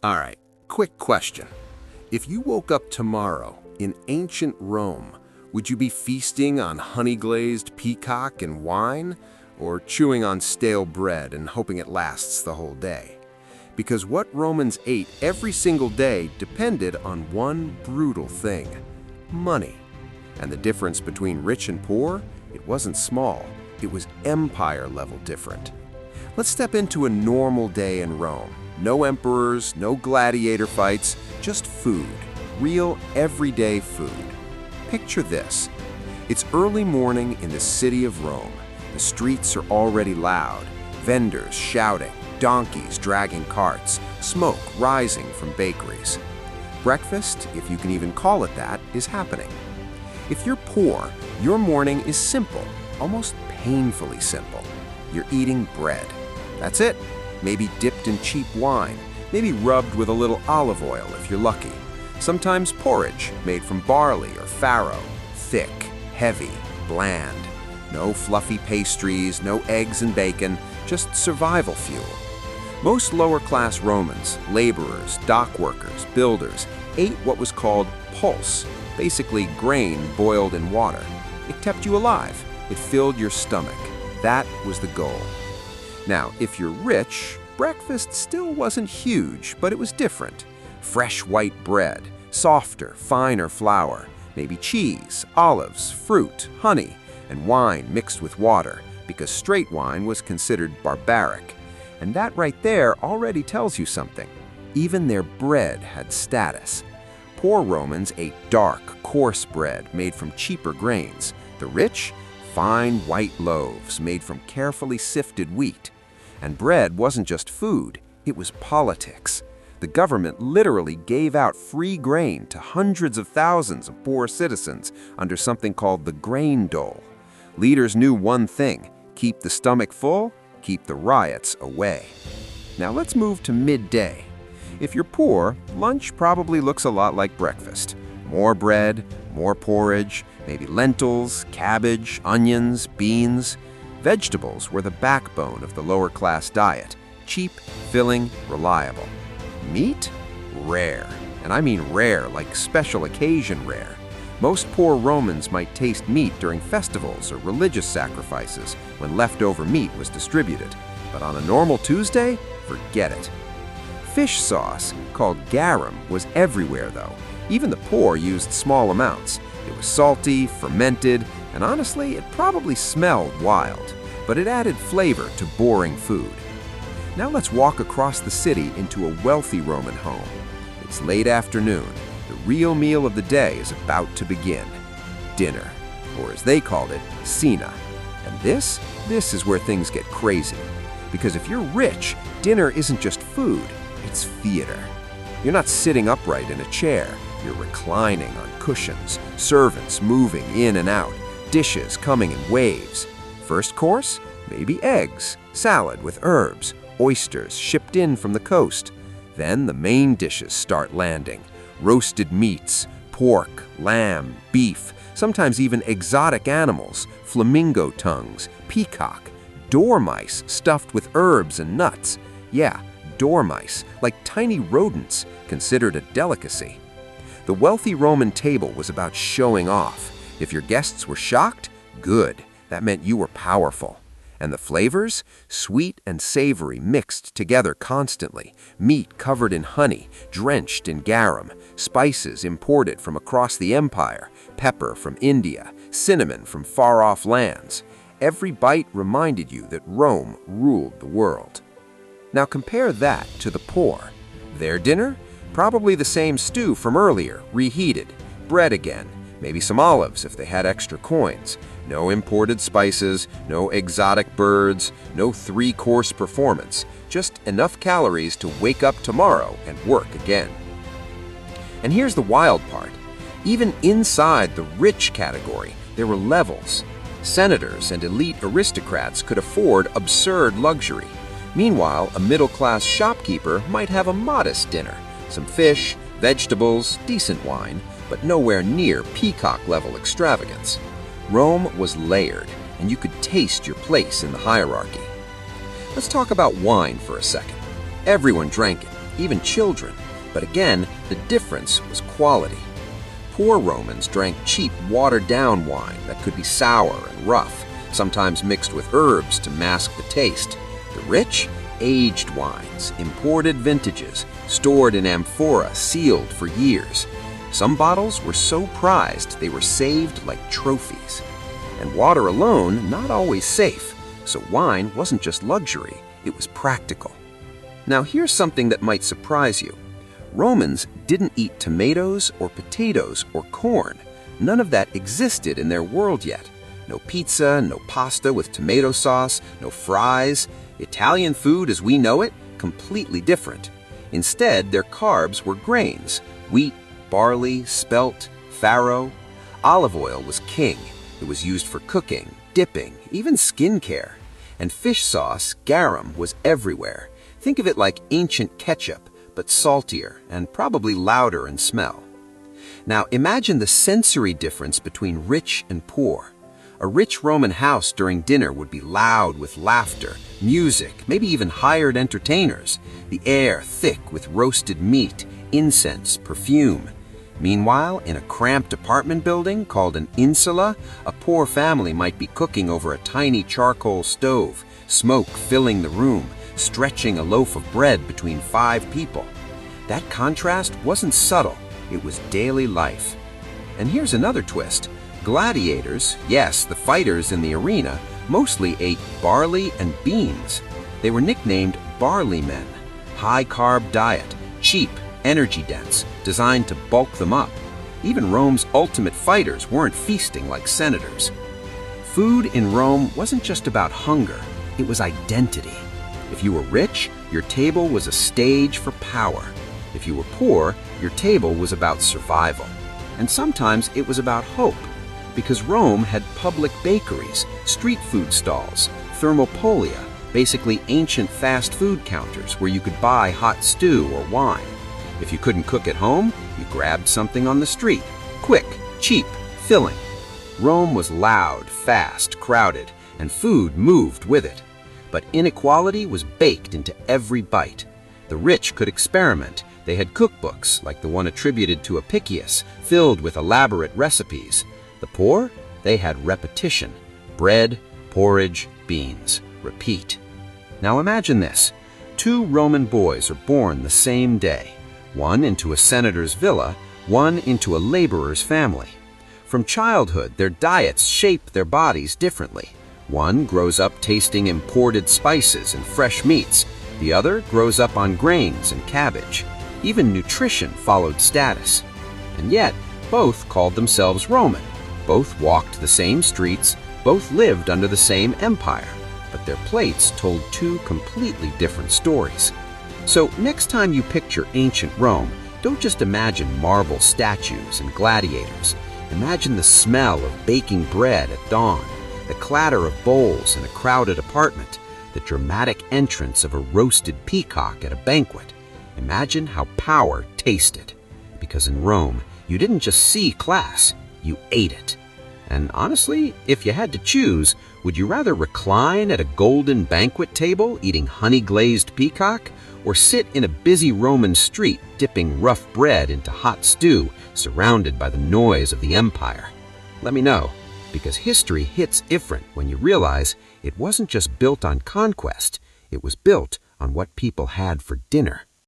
All right, quick question. If you woke up tomorrow in ancient Rome, would you be feasting on honey-glazed peacock and wine, or chewing on stale bread and hoping it lasts the whole day? Because what Romans ate every single day depended on one brutal thing: money. And the difference between rich and poor, it wasn't small, it was empire-level different. Let's step into a normal day in Rome. No emperors, no gladiator fights, just food. Real, everyday food. Picture this. It's early morning in the city of Rome. The streets are already loud. Vendors shouting, donkeys dragging carts, smoke rising from bakeries. Breakfast, if you can even call it that, is happening. If you're poor, your morning is simple, almost painfully simple. You're eating bread. That's it. Maybe dipped in cheap wine, maybe rubbed with a little olive oil if you're lucky. Sometimes porridge made from barley or farro, thick, heavy, bland. No fluffy pastries, no eggs and bacon, just survival fuel. Most lower-class Romans, laborers, dock workers, builders, ate what was called pulse, basically grain boiled in water. It kept you alive. It filled your stomach. That was the goal. Now, if you're rich, breakfast still wasn't huge, but it was different. Fresh white bread, softer, finer flour, maybe cheese, olives, fruit, honey, and wine mixed with water, because straight wine was considered barbaric. And that right there already tells you something. Even their bread had status. Poor Romans ate dark, coarse bread made from cheaper grains. The rich, fine white loaves made from carefully sifted wheat. And bread wasn't just food, it was politics. The government literally gave out free grain to hundreds of thousands of poor citizens under something called the grain dole. Leaders knew one thing: keep the stomach full, keep the riots away. Now let's move to midday. If you're poor, lunch probably looks a lot like breakfast. More bread, more porridge, maybe lentils, cabbage, onions, beans. Vegetables were the backbone of the lower-class diet. Cheap, filling, reliable. Meat? Rare. And I mean rare, like special occasion rare. Most poor Romans might taste meat during festivals or religious sacrifices when leftover meat was distributed. But on a normal Tuesday, forget it. Fish sauce, called garum, was everywhere though. Even the poor used small amounts. It was salty, fermented, and honestly, it probably smelled wild. But it added flavor to boring food. Now let's walk across the city into a wealthy Roman home. It's late afternoon. The real meal of the day is about to begin. Dinner, or as they called it, cena. And this is where things get crazy. Because if you're rich, dinner isn't just food, it's theater. You're not sitting upright in a chair, you're reclining on cushions, servants moving in and out, dishes coming in waves. First course, maybe eggs, salad with herbs, oysters shipped in from the coast. Then the main dishes start landing. Roasted meats, pork, lamb, beef, sometimes even exotic animals, flamingo tongues, peacock, dormice stuffed with herbs and nuts. Yeah, dormice, like tiny rodents, considered a delicacy. The wealthy Roman table was about showing off. If your guests were shocked, good. That meant you were powerful. And the flavors? Sweet and savory mixed together constantly. Meat covered in honey, drenched in garum. Spices imported from across the empire. Pepper from India. Cinnamon from far-off lands. Every bite reminded you that Rome ruled the world. Now compare that to the poor. Their dinner? Probably the same stew from earlier, reheated. Bread again. Maybe some olives if they had extra coins. No imported spices, no exotic birds, no three-course performance. Just enough calories to wake up tomorrow and work again. And here's the wild part. Even inside the rich category, there were levels. Senators and elite aristocrats could afford absurd luxury. Meanwhile, a middle-class shopkeeper might have a modest dinner. Some fish, vegetables, decent wine, but nowhere near peacock-level extravagance. Rome was layered, and you could taste your place in the hierarchy. Let's talk about wine for a second. Everyone drank it. even children. But again, the difference was quality. Poor Romans drank cheap, watered-down wine that could be sour and rough, sometimes mixed with herbs to mask the taste. The rich, aged wines, imported vintages, stored in amphora, sealed for years. Some bottles were so prized they were saved like trophies. And water alone, not always safe, so wine wasn't just luxury, it was practical. Now here's something that might surprise you. Romans didn't eat tomatoes or potatoes or corn. None of that existed in their world yet. No pizza, no pasta with tomato sauce, no fries. Italian food as we know it, completely different. Instead, their carbs were grains: wheat, barley, spelt, farro. Olive oil was king. It was used for cooking, dipping, even skincare. And fish sauce, garum, was everywhere. Think of it like ancient ketchup, but saltier and probably louder in smell. Now imagine the sensory difference between rich and poor. A rich Roman house during dinner would be loud with laughter, music, maybe even hired entertainers. The air thick with roasted meat, incense, perfume. Meanwhile, in a cramped apartment building called an insula, a poor family might be cooking over a tiny charcoal stove, smoke filling the room, stretching a loaf of bread between 5 people. That contrast wasn't subtle, it was daily life. And here's another twist. Gladiators, yes, the fighters in the arena, mostly ate barley and beans. They were nicknamed barley men. High-carb diet, cheap, energy-dense, designed to bulk them up. Even Rome's ultimate fighters weren't feasting like senators. Food in Rome wasn't just about hunger, it was identity. If you were rich, your table was a stage for power. If you were poor, your table was about survival. And sometimes it was about hope, because Rome had public bakeries, street food stalls, thermopolia, basically ancient fast food counters where you could buy hot stew or wine. If you couldn't cook at home, you grabbed something on the street. Quick, cheap, filling. Rome was loud, fast, crowded, and food moved with it. But inequality was baked into every bite. The rich could experiment. They had cookbooks, like the one attributed to Apicius, filled with elaborate recipes. The poor, they had repetition. Bread, porridge, beans. Repeat. Now imagine this. 2 Roman boys are born the same day. One into a senator's villa, one into a laborer's family. From childhood, their diets shape their bodies differently. One grows up tasting imported spices and fresh meats. The other grows up on grains and cabbage. Even nutrition followed status. And yet, both called themselves Roman. Both walked the same streets, both lived under the same empire. But their plates told 2 completely different stories. So next time you picture ancient Rome, don't just imagine marble statues and gladiators. Imagine the smell of baking bread at dawn, the clatter of bowls in a crowded apartment, the dramatic entrance of a roasted peacock at a banquet. Imagine how power tasted. Because in Rome, you didn't just see class, you ate it. And honestly, if you had to choose, would you rather recline at a golden banquet table eating honey-glazed peacock, or sit in a busy Roman street dipping rough bread into hot stew surrounded by the noise of the empire? Let me know, because history hits different when you realize it wasn't just built on conquest, it was built on what people had for dinner.